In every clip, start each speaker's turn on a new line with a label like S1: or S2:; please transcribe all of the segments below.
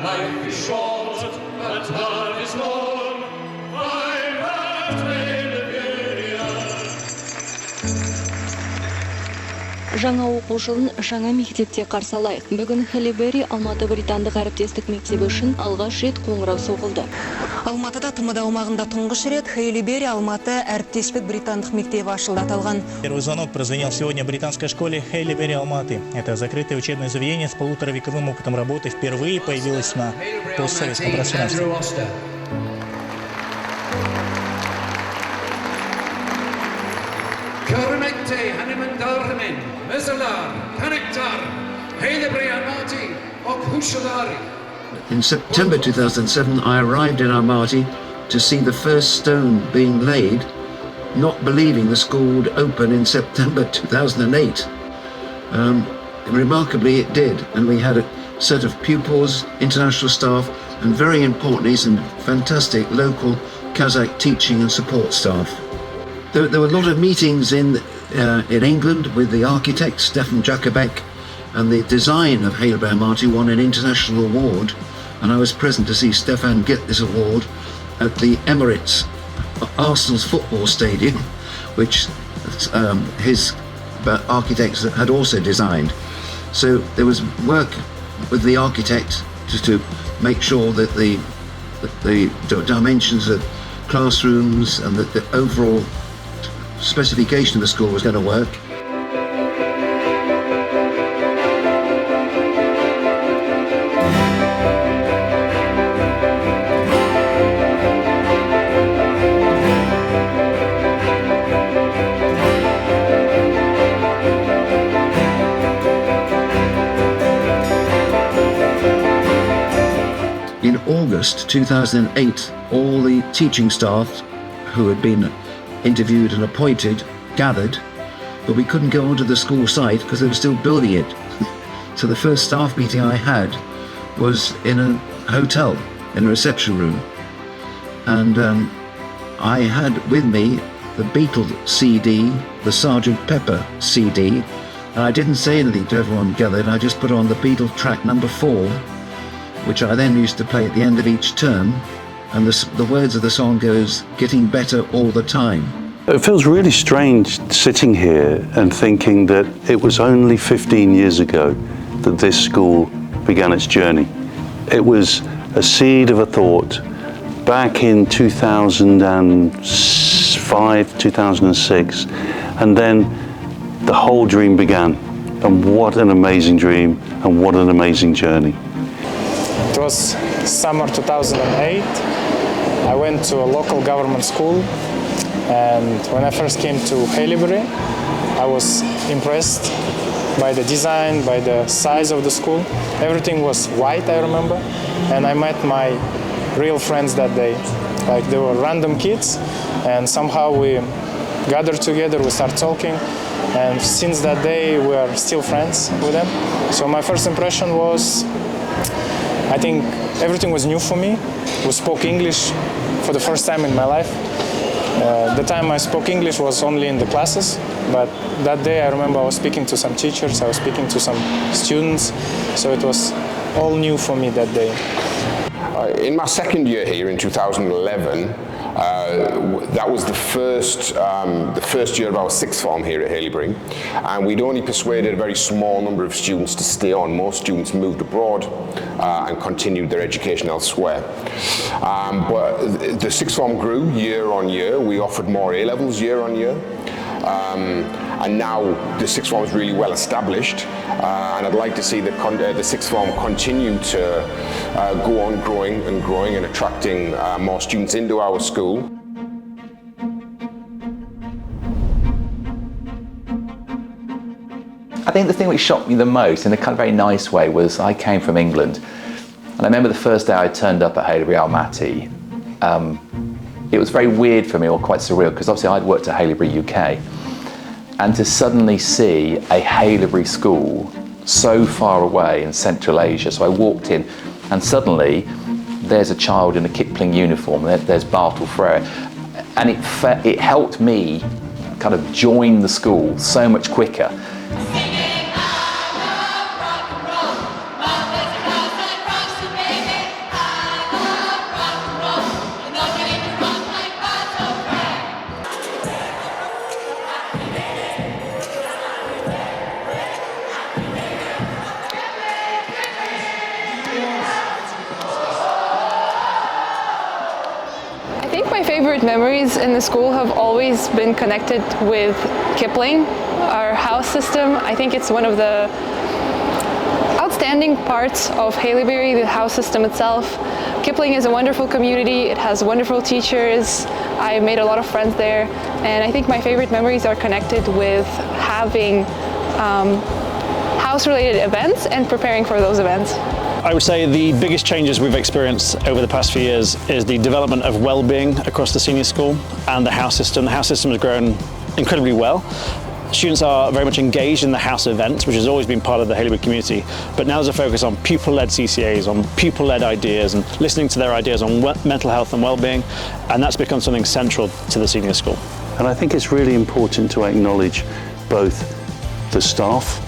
S1: Life is short, but love is long. I'm at Haileybury.
S2: Жаңа оқу жылын жаңа мектепте қарсы алайық. Бүгін Haileybury Almaty британдық әріптестік мектебі үшін алғаш рет қоңырау соғылды.
S3: Алматыда ТМД аумағында тұңғыш рет Haileybury Almaty әріптестік британдық мектебі ашылды аталған.
S4: Первый звонок прозвенел сегодня в британской школе Haileybury Almaty. Это закрытое учебное заведение с полуторавековым опытом работы впервые появилось на постсоветском пространстве.
S5: In September 2007, I arrived in Almaty to see the first stone being laid, not believing the school would open in September 2008. Remarkably, it did, and we had a set of pupils, international staff, and very importantly, some fantastic local Kazakh teaching and support staff. There were a lot of meetings in England with the architect, Stefan Jakobek, and the design of Haileybury Almaty won an international award, and I was present to see Stefan get this award at the Emirates Arsenal's football stadium, which his architects had also designed. So there was work with the architect to make sure that the dimensions of classrooms and that the overall specification of the school was going to work. In August 2008, all the teaching staff who had been interviewed and appointed gathered, but we couldn't go onto the school site because they were still building it. So the first staff meeting I had was in a hotel, in a reception room. And I had with me the Beatles CD, the Sgt. Pepper CD, and I didn't say anything to everyone gathered. I just put on the Beatles track number 4, which I then used to play at the end of each term. And the words of the song goes, "Getting better all the time."
S6: It feels really strange sitting here and thinking that it was only 15 years ago that this school began its journey. It was a seed of a thought back in 2005, 2006, and then the whole dream began. And what an amazing dream, and what an amazing journey.
S7: It was summer 2008. I went to a local government school, and when I first came to Haileybury, I was impressed by the design, by the size of the school. Everything was white, I remember, and I met my real friends that day. Like, they were random kids, and somehow we gathered together, we started talking, and since that day we are still friends with them. So my first impression was, I think everything was new for me. We spoke English for the first time in my life. The time I spoke English was only in the classes, but that day I remember I was speaking to some teachers, I was speaking to some students, so it was all new for me that day.
S8: In my second year here in 2011, that was the first year of our sixth form here at Haileybury, and we'd only persuaded a very small number of students to stay on. Most students moved abroad and continued their education elsewhere. But the sixth form grew year on year. We offered more A-levels year on year. And now the sixth form is really well established, and I'd like to see the sixth form continue to go on growing and attracting more students into our school.
S9: I think the thing which shocked me the most, in a kind of very nice way, was I came from England, and I remember the first day I turned up at Haileybury Almaty. It was very weird for me, or quite surreal, because obviously I'd worked at Haileybury UK, and to suddenly see a Haileybury school so far away in Central Asia. So I walked in, and suddenly there's a child in a Kipling uniform, there's Bartle Frere, and it helped me kind of join the school so much quicker.
S10: my favorite memories in the school have always been connected with Kipling, our house system. I think it's one of the outstanding parts of Haileybury, the house system itself. Kipling is a wonderful community. It has wonderful teachers. I made a lot of friends there, and I think my favorite memories are connected with having house-related events and preparing for those events.
S11: I would say the biggest changes we've experienced over the past few years is the development of wellbeing across the senior school and the house system. The house system has grown incredibly well. Students are very much engaged in the house events, which has always been part of the Haileybury community, but now there's a focus on pupil-led CCAs, on pupil-led ideas, and listening to their ideas on mental health and well-being, and that's become something central to the senior school.
S6: And I think it's really important to acknowledge both the staff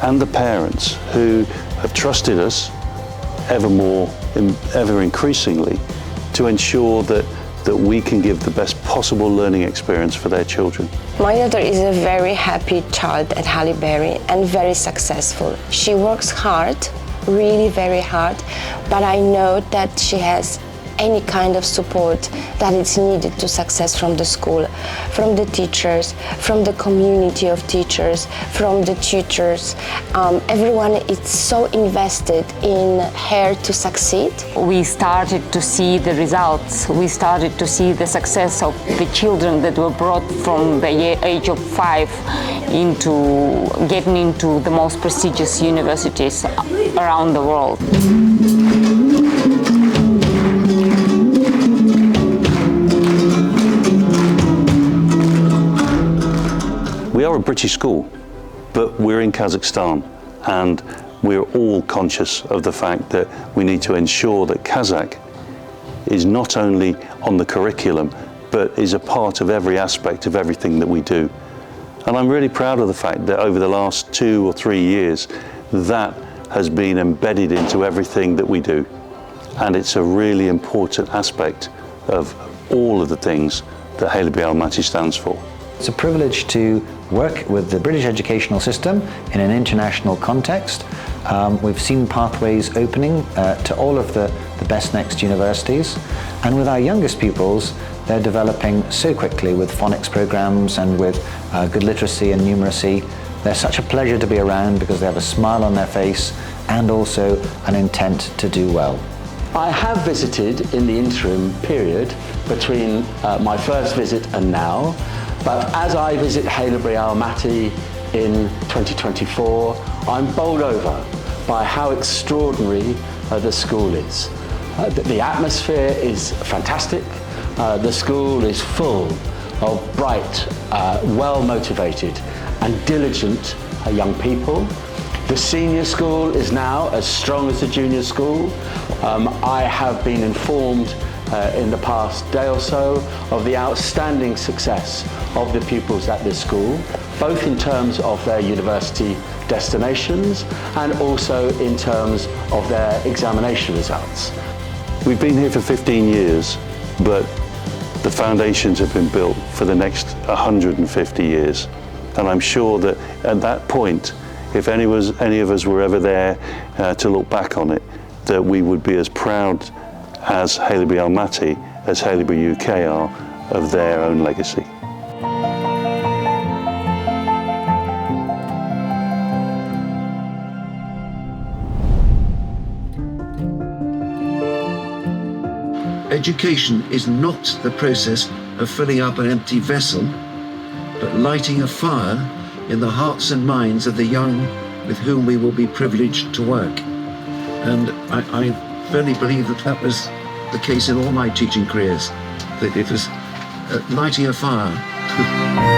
S6: and the parents who have trusted us ever increasingly to ensure that we can give the best possible learning experience for their children.
S12: My daughter is a very happy child at Haileybury and very successful. She works hard, really very hard, but I know that she has any kind of support that is needed to success from the school, from the teachers, from the community of teachers, from the tutors. Everyone is so invested in her to succeed.
S13: We started to see the results. We started to see the success of the children that were brought from the age of 5 into getting into the most prestigious universities around the world.
S6: We are a British school, but we're in Kazakhstan, and we're all conscious of the fact that we need to ensure that Kazakh is not only on the curriculum, but is a part of every aspect of everything that we do. And I'm really proud of the fact that over the last 2 or 3 years, that has been embedded into everything that we do. And it's a really important aspect of all of the things that Haileybury Almaty stands for.
S14: It's a privilege to work with the British educational system in an international context. We've seen pathways opening to all of the best next universities. And with our youngest pupils, they're developing so quickly with phonics programs and with good literacy and numeracy. They're such a pleasure to be around because they have a smile on their face and also an intent to do well.
S15: I have visited in the interim period between my first visit and now, but as I visit Haileybury Almaty in 2024, I'm bowled over by how extraordinary the school is. The atmosphere is fantastic. The school is full of bright, well-motivated and diligent young people. The senior school is now as strong as the junior school. I have been informed in the past day or so of the outstanding success of the pupils at this school, both in terms of their university destinations and also in terms of their examination results.
S6: We've been here for 15 years, but the foundations have been built for the next 150 years. And I'm sure that at that point, if any of us were ever there to look back on it, that we would be as proud as Haileybury Almaty, as Haileybury UK are, of their own legacy.
S5: Education is not the process of filling up an empty vessel, but lighting a fire in the hearts and minds of the young with whom we will be privileged to work. And I firmly believe that that was the case in all my teaching careers, that it was lighting a fire.